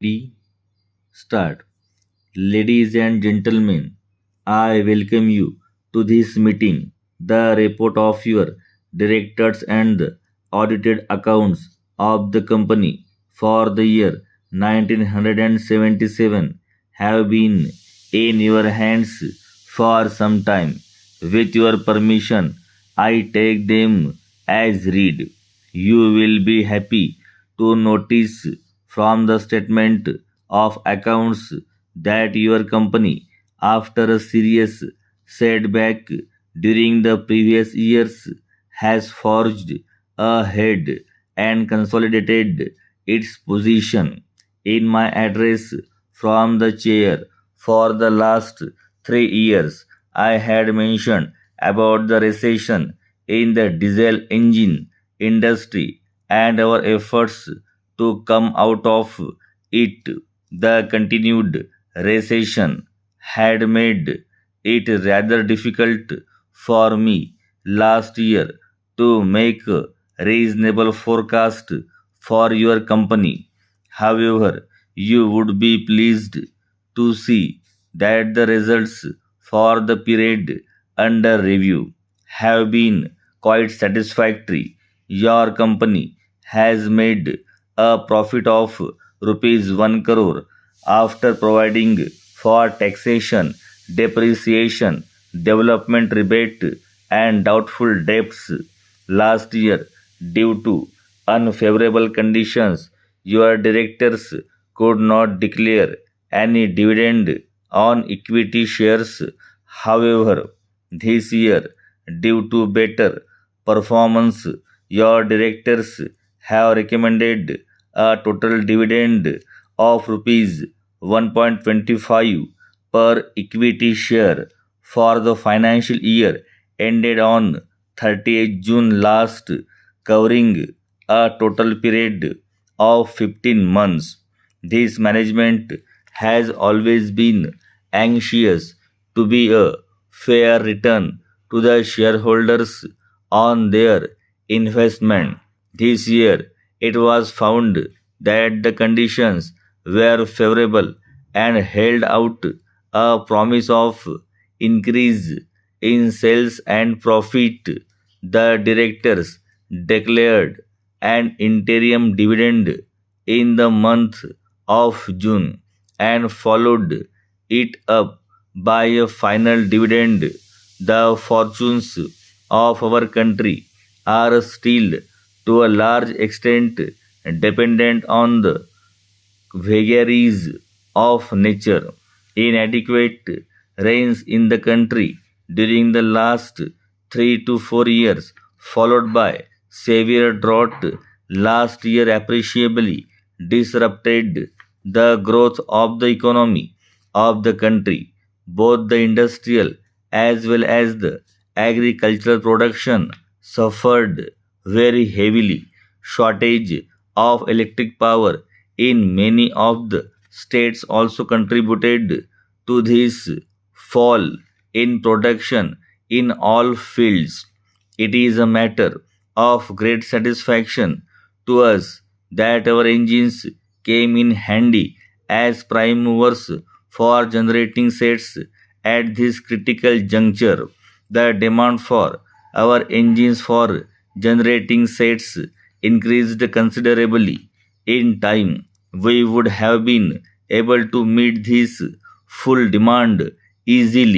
Ready? Start. Ladies and gentlemen, I welcome you to this meeting. The report of your directors and the audited accounts of the company for the year 1977 have been in your hands for some time. With your permission, I take them as read. You will be happy to notice from the statement of accounts that your company, after a serious setback during the previous years, has forged ahead and consolidated its position. In my address from the chair for the last 3 years, I had mentioned about the recession in the diesel engine industry and our efforts to come out of it. The continued recession had made it rather difficult for me last year to make a reasonable forecast for your company. However, you would be pleased to see that the results for the period under review have been quite satisfactory. Your company has made a profit of rupees 1 crore after providing for taxation, depreciation, development rebate, and doubtful debts last year due to unfavorable conditions. Your directors could not declare any dividend on equity shares. However, this year, due to better performance, your directors have recommended a total dividend of rupees 1.25 per equity share for the financial year ended on 30th June last, covering a total period of 15 months. This management has always been anxious to be a fair return to the shareholders on their investment. This year, it was found that the conditions were favorable and held out a promise of increase in sales and profit. The directors declared an interim dividend in the month of June and followed it up by a final dividend. The fortunes of our country are still to a large extent dependent on the vagaries of nature. Inadequate rains in the country during the last 3 to 4 years, followed by severe drought last year, appreciably disrupted the growth of the economy of the country. Both the industrial as well as the agricultural production suffered very heavily. Shortage of electric power in many of the states also contributed to this fall in production in all fields. It is a matter of great satisfaction to us that our engines came in handy as prime movers for generating sets at this critical juncture. The demand for our engines for generating sets increased considerably. In time, we would have been able to meet this full demand easily.